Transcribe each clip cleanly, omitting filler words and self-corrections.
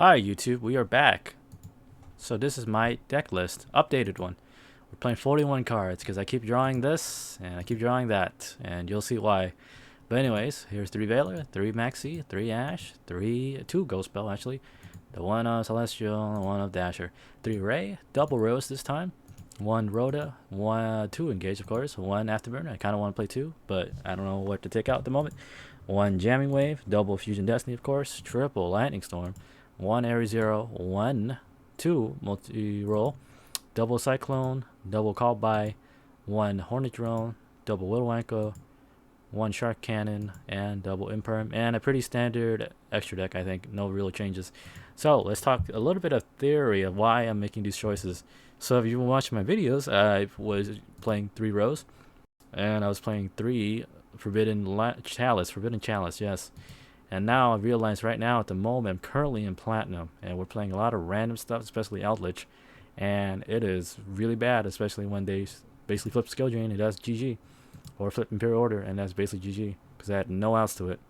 Hi YouTube, we are back. So this is my deck list, updated one. We're playing 41 cards because I keep drawing this and I keep drawing that, and you'll see why. But anyways, here's 3 Veiler, 3 Maxi, 3 Ash, 2 Ghost Bell actually, the 1 of Celestial, and 1 of Dasher, 3 Ray, double Rose this time, 1 Rhoda, 2 Engage of course, 1 Afterburner. I kind of want to play 2, but I don't know what to take out at the moment. 1 Jamming Wave, double Fusion Destiny of course, triple Lightning Storm, 1 Area Zero, 2 multi-roll, double Cyclone, double Call By, 1 Hornet Drone, double Will Wanko, 1 Shark Cannon, and double Imperm, and a pretty standard extra deck, I think. No real changes. So let's talk a little bit of theory of why I'm making these choices. So if you watch my videos, I was playing 3 rows, and I was playing 3 Forbidden Chalice, yes. And now I realize right now at the moment I'm currently in Platinum, and we're playing a lot of random stuff, especially Outlich, and it is really bad, especially when they basically flip Skill Drain, and that's GG, or flip Imperial Order, and that's basically GG, because I had no outs to it.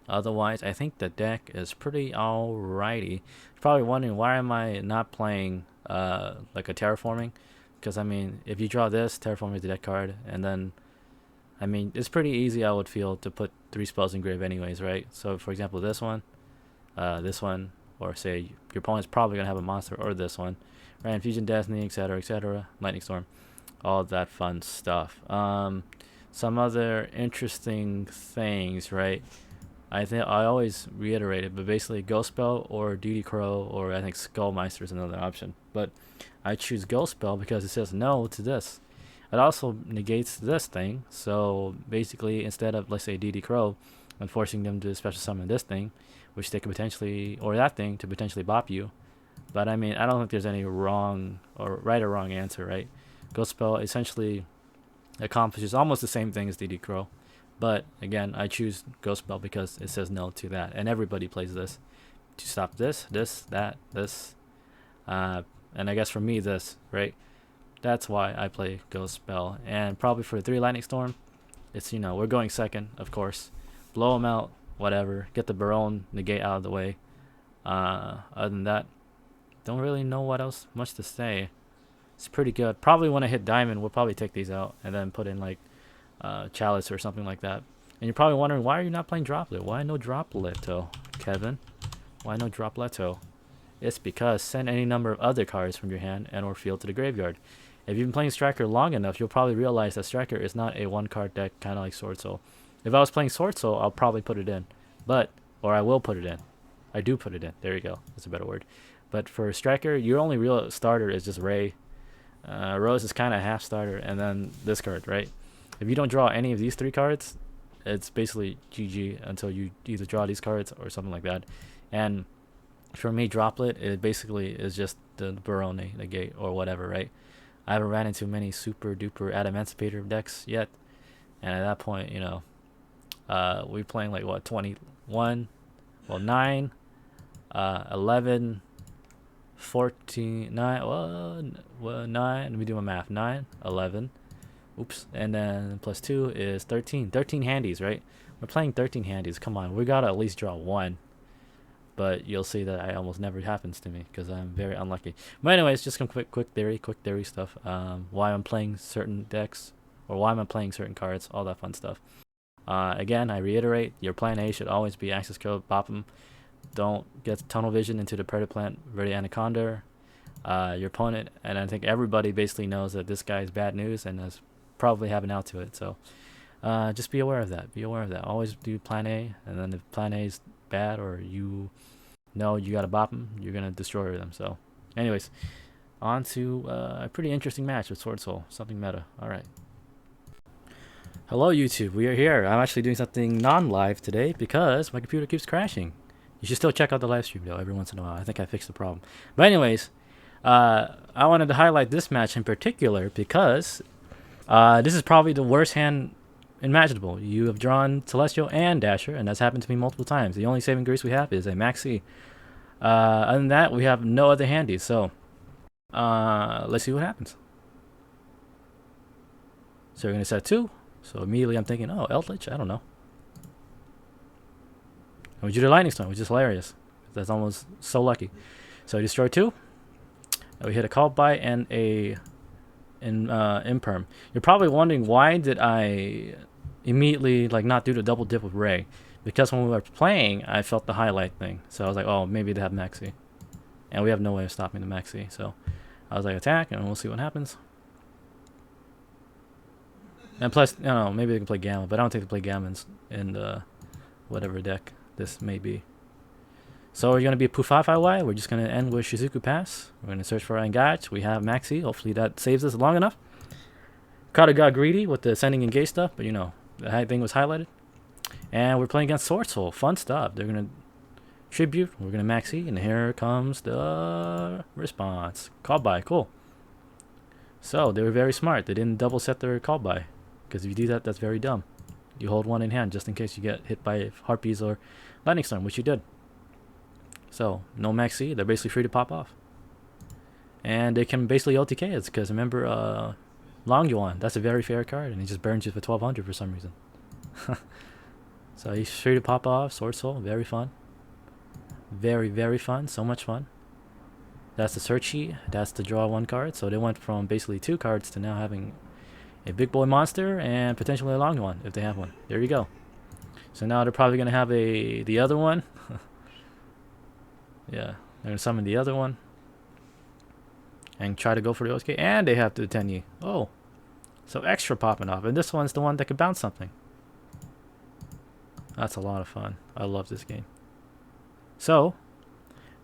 Otherwise, I think the deck is pretty alrighty. You're probably wondering why am I not playing like a Terraforming, because I mean, if you draw this, Terraforming is the deck card, and then I mean, it's pretty easy, I would feel, to put 3 spells in grave anyways, right? So, for example, this one, or say your opponent's probably going to have a monster, or this one, right? Infusion Destiny, etc., Lightning Storm, all that fun stuff. Some other interesting things, right? I think I always reiterate it, but basically Ghost Spell or DD Crow, or I think Skullmeister is another option. But I choose Ghost Spell because it says no to this. It also negates this thing, so basically instead of, let's say, DD Crow and forcing them to special summon this thing, which they could potentially, or that thing to potentially bop you. But I mean, I don't think there's any wrong or right or wrong answer, right? Ghost Spell essentially accomplishes almost the same thing as DD Crow, but again, I choose Ghost Spell because it says no to that, and everybody plays this to stop this, that, this, and I guess for me this, right? That's why I play Ghost Spell. And probably for 3 Lightning Storm, it's, we're going second, of course. Blow them out, whatever. Get the Baron negate out of the way. Other than that, don't really know what else much to say. It's pretty good. Probably when I hit Diamond, we'll probably take these out and then put in like Chalice or something like that. And you're probably wondering, why are you not playing Droplet? Why no Dropleto, Kevin? Why no Dropleto? It's because send any number of other cards from your hand and or field to the graveyard. If you've been playing Striker long enough, you'll probably realize that Striker is not a 1-card deck, kind of like Swordsoul. If I was playing Swordsoul, I'll probably put it in. Or I will put it in. I do put it in. There you go. That's a better word. But for Striker, your only real starter is just Ray. Rose is kind of half starter, and then this card, right? If you don't draw any of these 3 cards, it's basically GG until you either draw these cards or something like that. And for me, Droplet, it basically is just the Barone negate or whatever, right? I haven't ran into many super duper Adamancipator decks yet, and at that point, we're playing like what, 21, well 9, 11, 14, 9, 9. Let me do my math. 9, 11. Oops, and then plus 2 is 13. 13 handies, right? We're playing 13 handies. Come on, we gotta at least draw 1. But you'll see that I almost never happens to me because I'm very unlucky. But anyways, just some quick theory stuff. Why I'm playing certain decks, or why I'm playing certain cards, all that fun stuff. Again, I reiterate, your plan A should always be access code, bop them. Don't get tunnel vision into the Predator Plant, Verde Anaconda. Your opponent, and I think everybody basically knows that this guy is bad news and has probably have an out to it. So just be aware of that. Be aware of that. Always do plan A, and then if plan A is bad or you gotta bop them, you're gonna destroy them. So anyways, on to a pretty interesting match with Swordsoul, something meta. All right, hello YouTube, we are here. I'm actually doing something non-live today because my computer keeps crashing. You should still check out the live stream though every once in a while. I think I fixed the problem. But anyways, I wanted to highlight this match in particular because this is probably the worst hand imaginable. You have drawn Celestial and Dasher, and that's happened to me multiple times. The only saving grace we have is a Maxi. Other than that, we have no other handies. So let's see what happens. So we're going to set 2. So immediately I'm thinking, oh, Eldritch, I don't know. And we do the Lightning Storm, which is hilarious. That's almost so lucky. So I destroy 2. We hit a call by and a imperm. You're probably wondering why did I immediately like not do the double dip with Ray? Because when we were playing, I felt the highlight thing. So I was like, oh, maybe they have maxi. And we have no way of stopping the maxi. So I was like, attack, and we'll see what happens. And plus, I don't know, maybe they can play Gamma, but I don't think they play Gamma in the whatever deck this may be. So we're going to be Pufafaiwai. We're just going to end with Shizuku Pass. We're going to search for Engage. We have maxi. Hopefully that saves us long enough. Kata got greedy with the sending Engage stuff, but you know, the thing was highlighted. And we're playing against Swordsoul. Fun stuff. They're going to tribute. We're going to maxi. And here comes the response. Call by. Cool. So they were very smart. They didn't double set their call by. Because if you do that, that's very dumb. You hold one in hand just in case you get hit by Harpies or Lightning Storm, which you did. So, no maxi. They're basically free to pop off. And they can basically OTK us. Because remember, Long Yuan, that's a very fair card. And he just burns you for 1200 for some reason. So he's free to pop off. Swordsoul, very fun. Very, very fun. So much fun. That's the search sheet. That's to draw 1 card. So they went from basically 2 cards to now having a big boy monster and potentially a long one if they have one. There you go. So now they're probably going to have the other one. Yeah, they're going to summon the other one. And try to go for the OSK. And they have the Tenyi. Oh. So extra popping off. And this one's the one that can bounce something. That's a lot of fun. I love this game. So,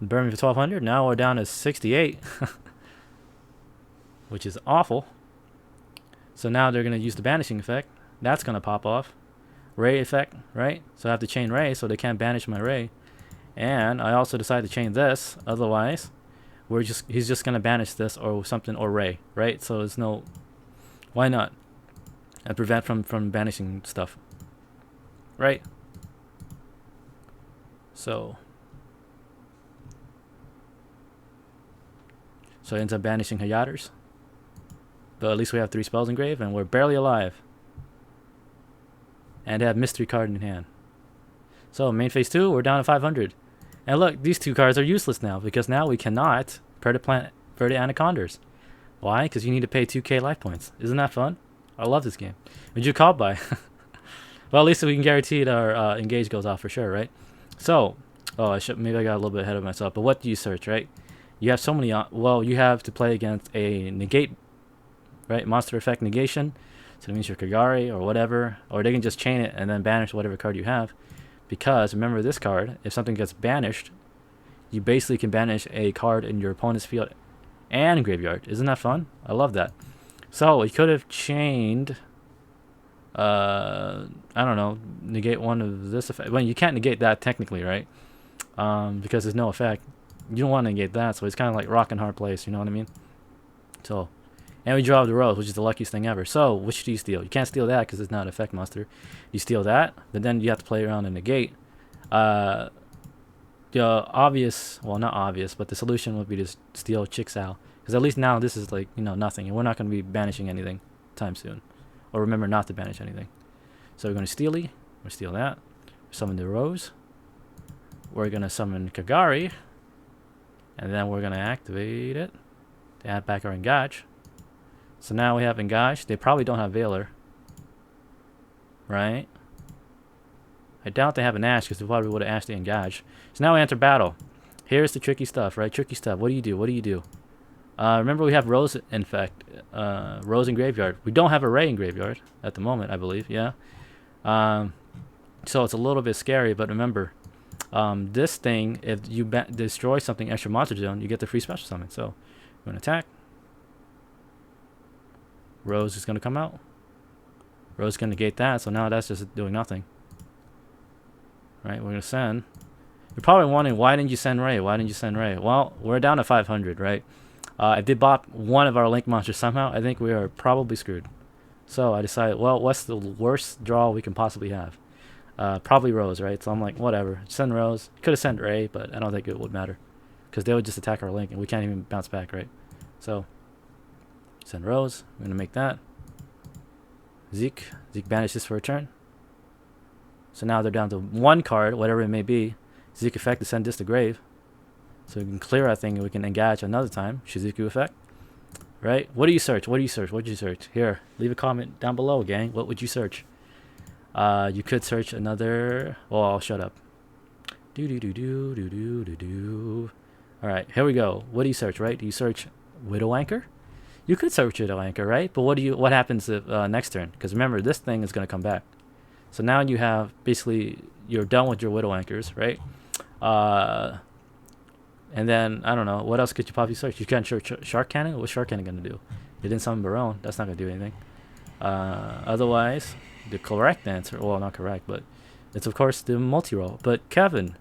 burn me for 1200. Now we're down to 68. Which is awful. So now they're going to use the banishing effect. That's going to pop off. Ray effect, right? So I have to chain Ray so they can't banish my Ray. And I also decided to chain this. Otherwise, he's just going to banish this or something or Ray, right? So there's no... Why not? And prevent from banishing stuff. Right? So it ends up banishing Hayaters. But at least we have 3 spells engraved and we're barely alive. And they have mystery card in hand. So main phase 2, we're down to 500. And look, these 2 cards are useless now because now we cannot plant for the Anacondas. Why? Because you need to pay 2k life points. Isn't that fun? I love this game. Would you call by? Well, at least we can guarantee that our engage goes off for sure, right? So, maybe I got a little bit ahead of myself. But what do you search, right? You have so many. Well, you have to play against a negate, right? Monster effect negation. So it means your Kagari or whatever, or they can just chain it and then banish whatever card you have. Because remember this card, if something gets banished, you basically can banish a card in your opponent's field and graveyard. Isn't that fun? I love that. So we could have chained. I don't know, negate one of this effect. Well, you can't negate that technically, right? Because there's no effect. You don't want to negate that, so it's kind of like rock and hard place, you know what I mean? So, and we draw the rose, which is the luckiest thing ever. So, which do you steal? You can't steal that because it's not an effect monster. You steal that, but then you have to play around and negate. The obvious, well, not obvious, but the solution would be to steal Chixao. Because at least now this is like, you know, nothing. And we're not going to be banishing anything time soon. Or remember not to banish anything. So we're going to Steely. We'll steal that. Summon the Rose. We're going to summon Kagari. And then we're going to activate it. To add back our Engage. So now we have Engage. They probably don't have Veiler. Right? I doubt they have an Ash because they probably would have Ashed the Engage. So now we enter battle. Here's the tricky stuff, right? Tricky stuff. What do you do? What do you do? Remember we have Rose infect, Rose in graveyard. We don't have a Ray in graveyard at the moment, I believe. Yeah. So it's a little bit scary, but remember, this thing, if you destroy something extra monster zone, you get the free special summon. So we're gonna attack. Rose is gonna come out. Rose is gonna negate that. So now that's just doing nothing. Right. We're gonna send. You're probably wondering why didn't you send Ray? Why didn't you send Ray? Well, we're down to 500, right? I did bop one of our link monsters somehow. I think we are probably screwed. So I decided, well, what's the worst draw we can possibly have? Probably Rose, right? So I'm like, whatever. Send Rose. Could have sent Ray, but I don't think it would matter. Because they would just attack our link, and we can't even bounce back, right? So, send Rose. I'm going to make that. Zeke. Zeke banishes for a turn. So now they're down to 1 card, whatever it may be. Shizuku effect to send this to grave. So we can clear our thing and we can engage another time. Shizuku effect. Right? What do you search? What do you search? What did you search? Here, leave a comment down below, gang. What would you search? You could search another. Well, I'll shut up. Alright, here we go. What do you search, right? Do you search Widow Anchor? You could search Widow Anchor, right? But what happens if, next turn? Because remember, this thing is going to come back. So now you have, basically, you're done with your Widow Anchors, right? And then, I don't know, what else could you probably search? You can search Shark Cannon? What's Shark Cannon going to do? You didn't summon Barone. That's not going to do anything. Otherwise, the correct answer, well, not correct, but it's, of course, the multi-roll. But, Kevin,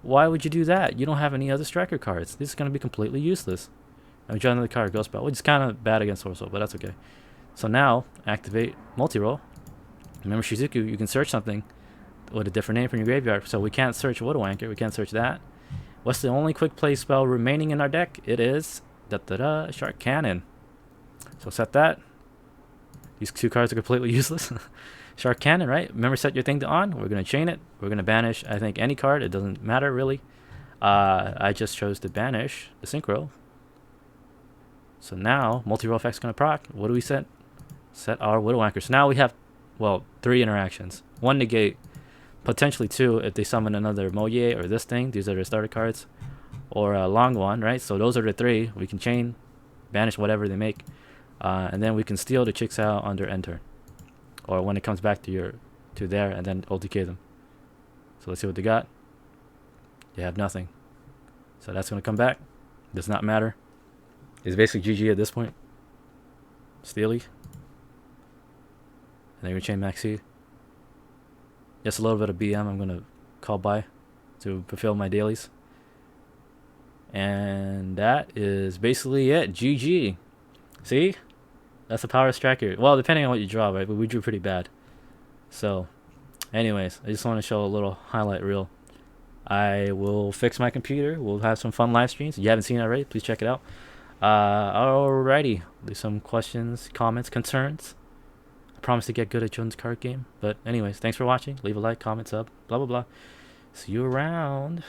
why would you do that? You don't have any other striker cards. This is going to be completely useless. I'm drawing another card, Ghost Bell, which is kind of bad against Swordsoul, but that's okay. So now, activate multi-roll. Remember Shizuku, you can search something with a different name from your graveyard. So we can't search Widow Anchor. We can't search that. What's the only quick play spell remaining in our deck? It is Shark Cannon. So set that. These two cards are completely useless. Shark Cannon, right? Remember, set your thing to on. We're going to chain it. We're going to banish, I think, any card. It doesn't matter, really. I just chose to banish the Synchro. So now, multi-roll effect's going to proc. What do we set? Set our Widow Anchor. So now we have, well, 3 interactions. 1 negate, potentially 2 if they summon another Moye or this thing. These are the starter cards. Or a long one, right? So those are the 3. We can chain, banish whatever they make. And then we can steal the chicks out under end turn. Or when it comes back to there, and then OTK them. So let's see what they got. They have nothing. So that's going to come back. Does not matter. It's basically GG at this point. Steely. And then we chain Maxi. Just a little bit of BM I'm going to call by to fulfill my dailies. And that is basically it. GG. See? That's a power striker. Well, depending on what you draw, right? But we drew pretty bad. So, anyways, I just want to show a little highlight reel. I will fix my computer. We'll have some fun live streams. If you haven't seen it already, please check it out. Alrighty. Leave some questions, comments, concerns. I promise to get good at Jones card game. But anyways, thanks for watching. Leave a like, comment, sub, blah, blah, blah. See you around.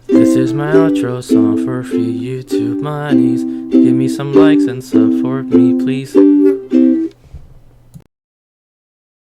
This is my outro song for free YouTube monies. Give me some likes and sub for me, please.